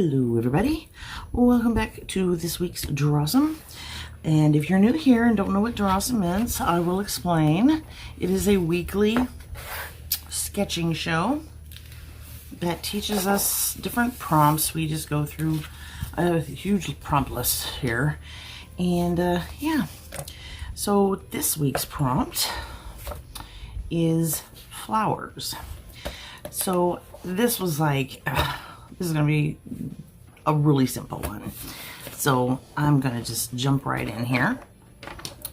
Hello everybody, welcome back to this week's Drawsome. And if you're new here and don't know what Drawsome is, I will explain. It is a weekly sketching show that teaches us different prompts. We just go through a huge prompt list here. And yeah, so this week's prompt is flowers. So this was like, this is gonna be a really simple one. So I'm gonna just jump right in here.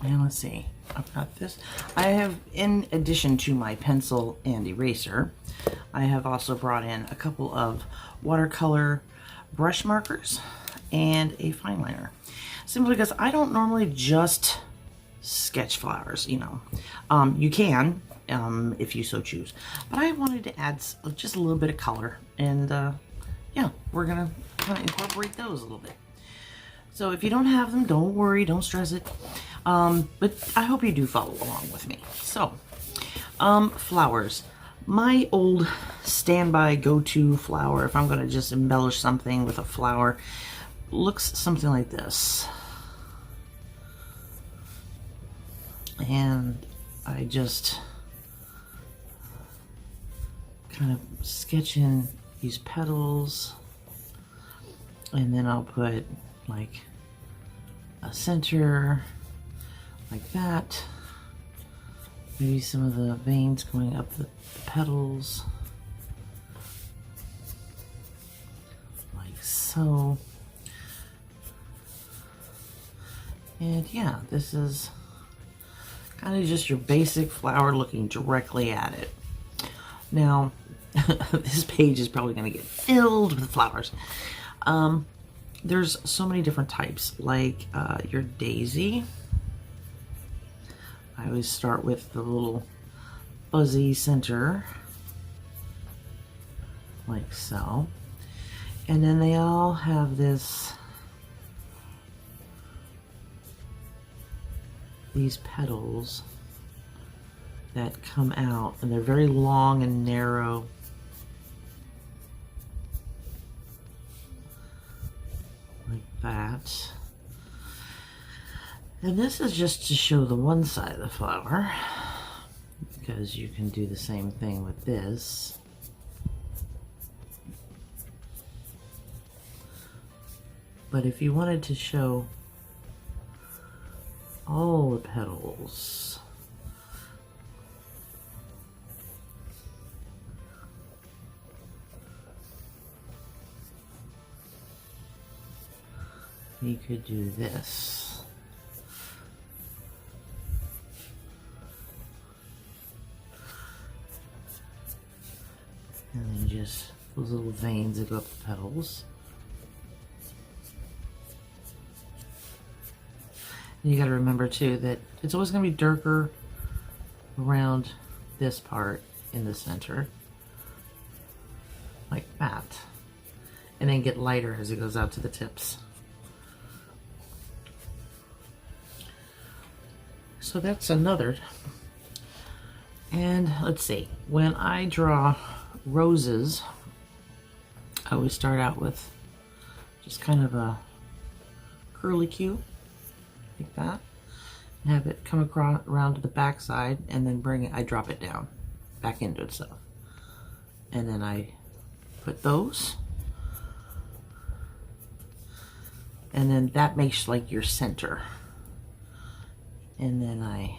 And let's see, I've got this. I have, in addition to my pencil and eraser, I have also brought in a couple of watercolor brush markers and a fine liner. Simply because I don't normally just sketch flowers, you know. You can, if you so choose. But I wanted to add just a little bit of color, and yeah, we're gonna kind of incorporate those a little bit. So if you don't have them, don't worry, don't stress it. But I hope you do follow along with me. So, flowers. My old standby go-to flower, if I'm gonna just embellish something with a flower, looks something like this. And I just kind of sketch in these petals, and then I'll put like a center like that, maybe some of the veins going up the petals like so. And yeah, this is kind of just your basic flower looking directly at it. Now, this page is probably going to get filled with flowers. There's so many different types, like your daisy. I always start with the little fuzzy center, like so. And then they all have these petals that come out, and they're very long and narrow. Like that. And this is just to show the one side of the flower, because you can do the same thing with this. But if you wanted to show all the petals, you could do this. And then just those little veins that go up the petals. And you got to remember too that it's always going to be darker around this part in the center, like that, and then get lighter as it goes out to the tips. So that's another. And let's see, when I draw roses, I always start out with just kind of a curlicue like that, and have it come across around to the back side, and then I drop it down back into itself, and then I put those, and then that makes like your center. And then I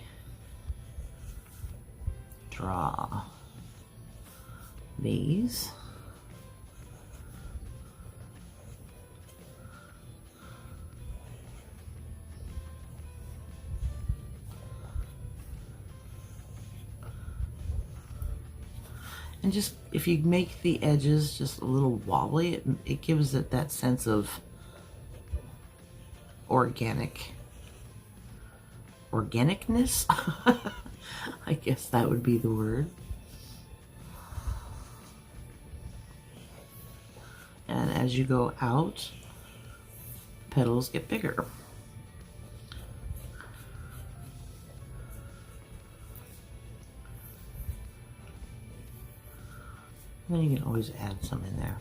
draw these. And just, if you make the edges just a little wobbly, it gives it that sense of organicness. I guess that would be the word. And as you go out, petals get bigger. Then you can always add some in there.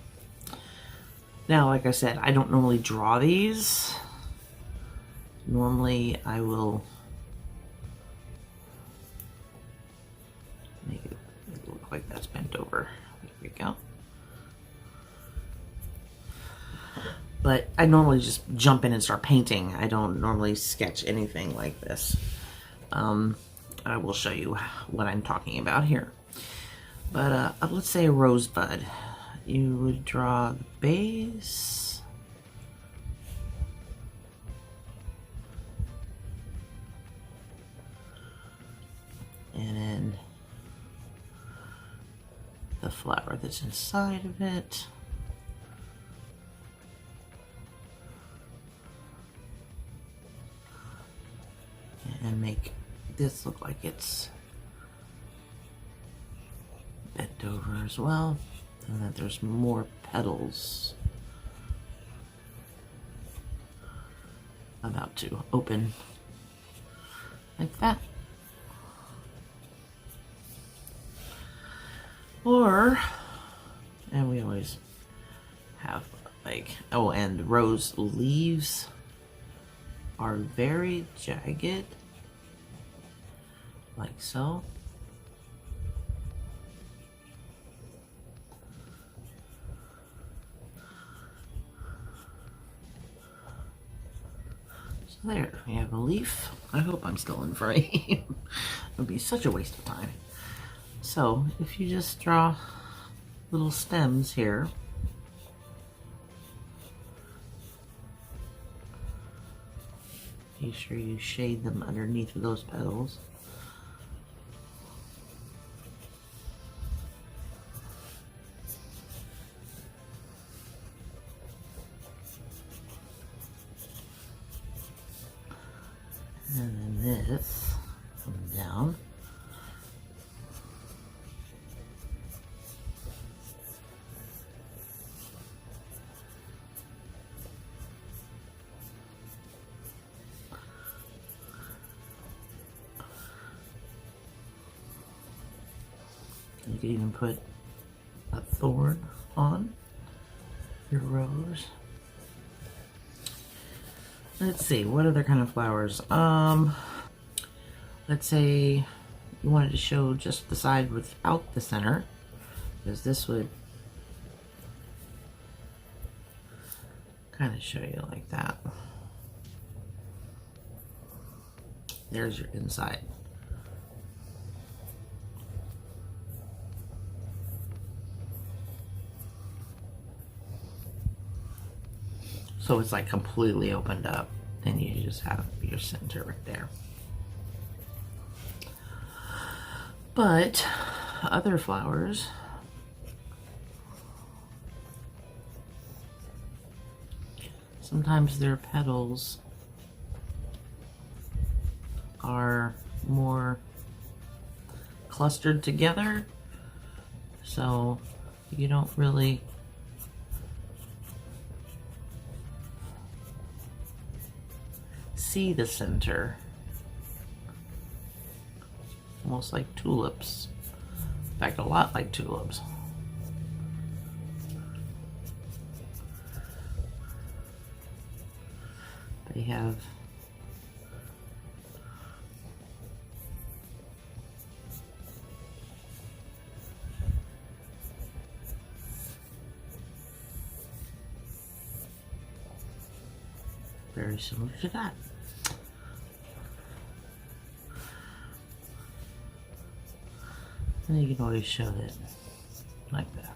Now, like I said, I don't normally draw these. Normally, I will make it look like that's bent over. There we go. But I normally just jump in and start painting. I don't normally sketch anything like this. I will show you what I'm talking about here. But let's say a rosebud. You would draw the base. And then the flower that's inside of it. And make this look like it's bent over as well, and that there's more petals about to open like that. Or, and we always have like, oh, and rose leaves are very jagged, like so. So there, we have a leaf. I hope I'm still in frame. It would be such a waste of time. So if you just draw little stems here, make sure you shade them underneath of those petals. And then this comes down. You can even put a thorn on your rose. Let's see, what other kind of flowers? Let's say you wanted to show just the side without the center, because this would kind of show you like that. There's your inside. So it's like completely opened up, and you just have your center right there. But other flowers, sometimes their petals are more clustered together, so you don't really see the center. Almost like tulips. In fact, a lot like tulips. They have very similar to that. And you can always show it like that.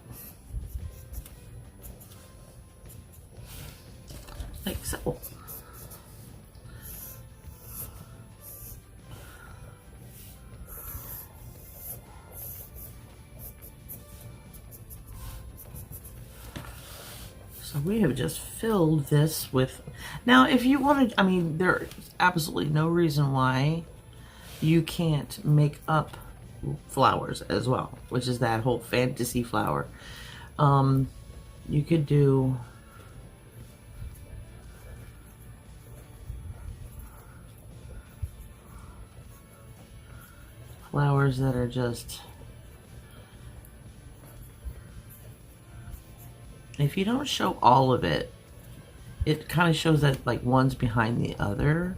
Like so. So we have just filled this with, now if you wanted, I mean, there's absolutely no reason why you can't make up flowers as well, which is that whole fantasy flower. You could do flowers that are just if you don't show all of it, it kind of shows that like one's behind the other.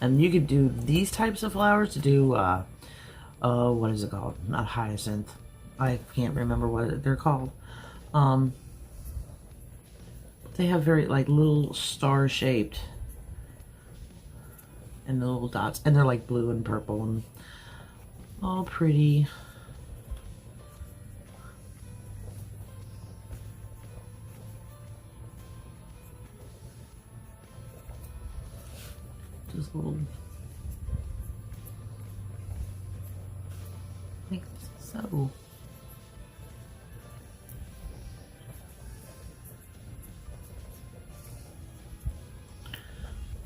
And you could do these types of flowers to do, what is it called? Not hyacinth. I can't remember what they're called. They have very like little star shaped and the little dots, and they're like blue and purple and all pretty. Just little, like so.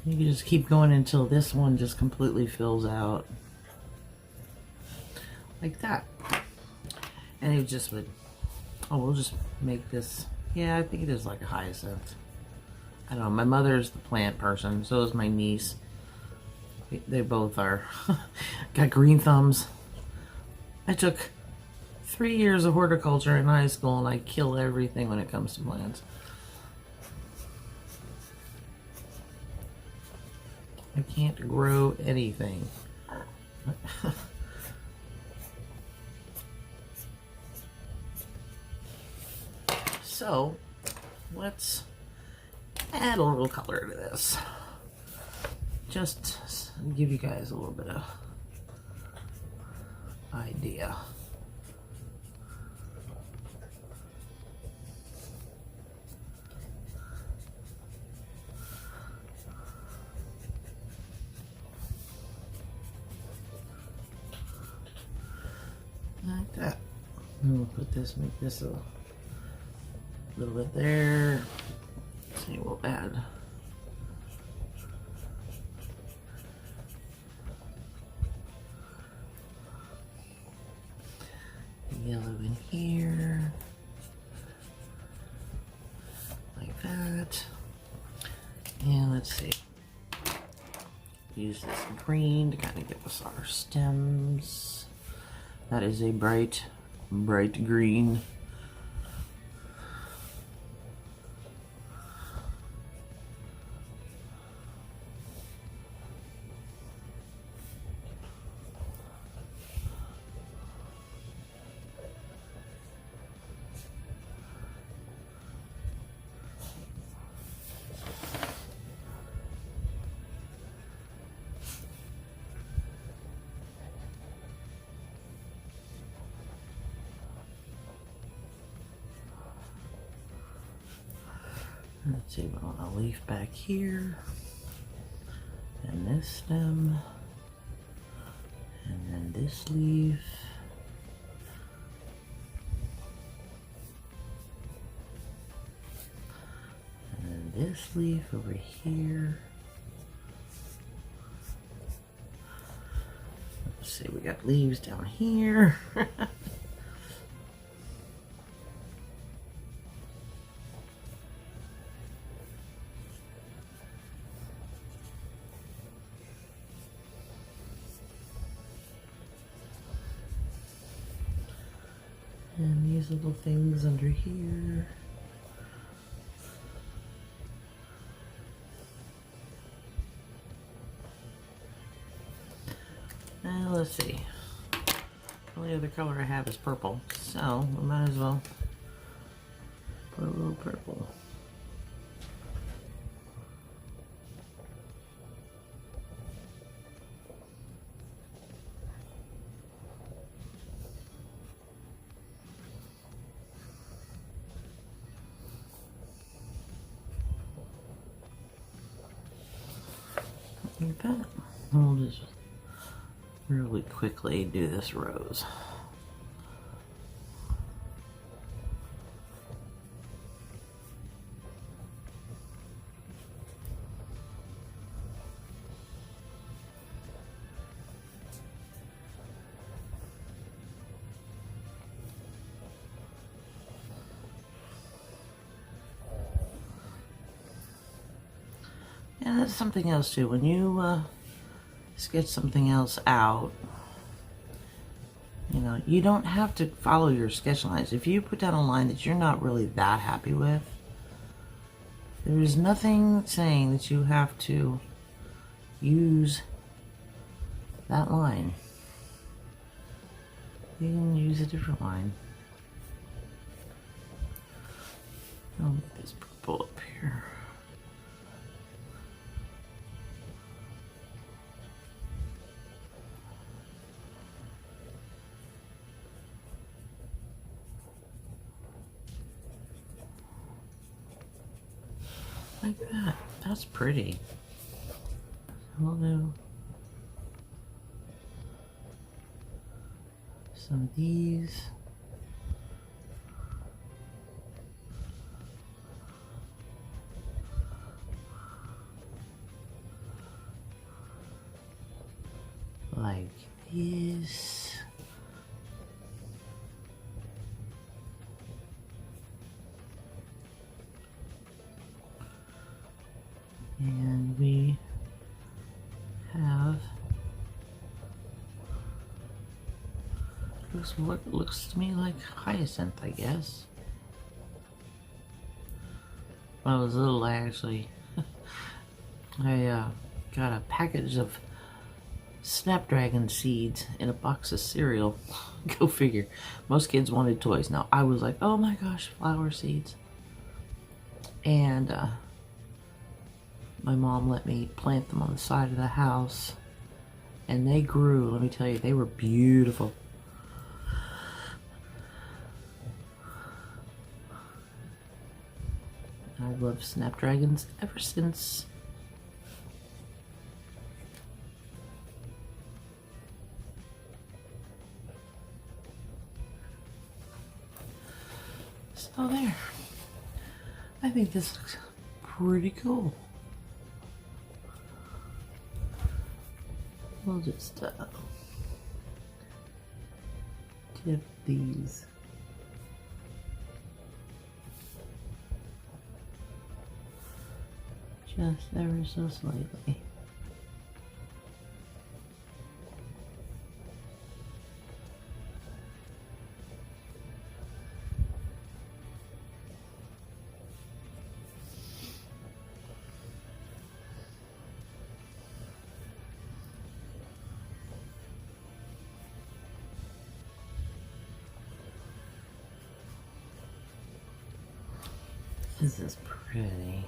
You can just keep going until this one just completely fills out. Like that. And it just would, oh, we'll just make this, yeah, I think it is like a hyacinth. I don't know, my mother's the plant person, so is my niece. They both are. Got green thumbs. I took 3 years of horticulture in high school and I kill everything when it comes to plants. I can't grow anything. So, let's add a little color to this. Just give you guys a little bit of idea. Like that. And we'll put this, make this a little bit there. See, we'll add yellow in here, like that. And let's see, use this green to kind of give us our stems. That is a bright green. Let's see, we want a leaf back here, and this stem, and then this leaf, and then this leaf over here. Let's see, we got leaves down here. And these little things under here. Now let's see. The only other color I have is purple, so we might as well put a little purple. Like that. We'll just really quickly do this rose. And that's something else too. When you sketch something else out. You know, you don't have to follow your sketch lines. If you put down a line that you're not really that happy with, there is nothing saying that you have to use that line. You can use a different line. I'll make this purple up here. Like that. That's pretty. We'll do some of these. Like this. And we have what looks to me like hyacinth, I guess. When I was little, I actually I got a package of Snapdragon seeds in a box of cereal. Go figure. Most kids wanted toys. Now I was like, oh my gosh, flower seeds. And my mom let me plant them on the side of the house, and they grew. Let me tell you, they were beautiful. I've loved Snapdragons ever since. So there. I think this looks pretty cool. We'll just tip these. Just ever so slightly. This is pretty.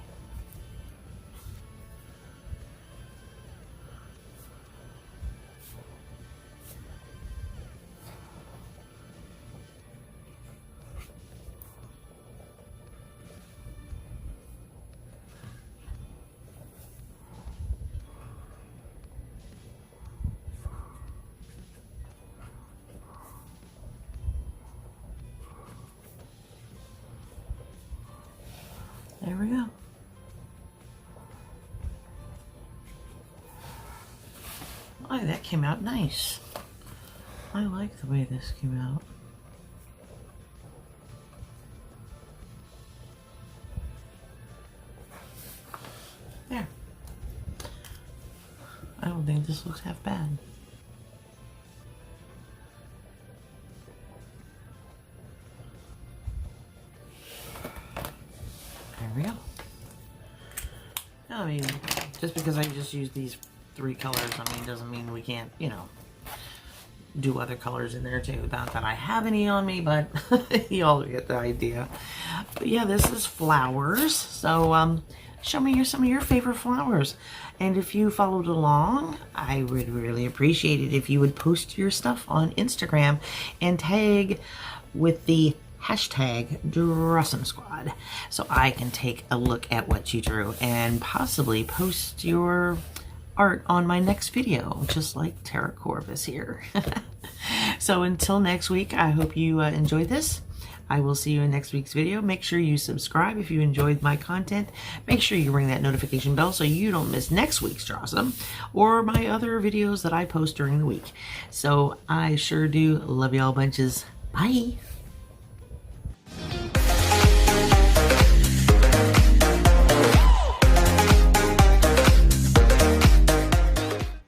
There we go. Oh, that came out nice. I like the way this came out. There. I don't think this looks half bad. There we go. I mean, just because I just use these 3 colors, I mean, doesn't mean we can't, you know, do other colors in there too. Not that I have any on me, but you all get the idea. But yeah, this is flowers. So show me some of your favorite flowers. And if you followed along, I would really appreciate it if you would post your stuff on Instagram and tag with the hashtag Drawsome Squad, so I can take a look at what you drew and possibly post your art on my next video, just like Tara Corvus here. So until next week, I hope you enjoyed this. I will see you in next week's video. Make sure you subscribe if you enjoyed my content. Make sure you ring that notification bell so you don't miss next week's Drawsome or my other videos that I post during the week. So I sure do love y'all bunches. Bye.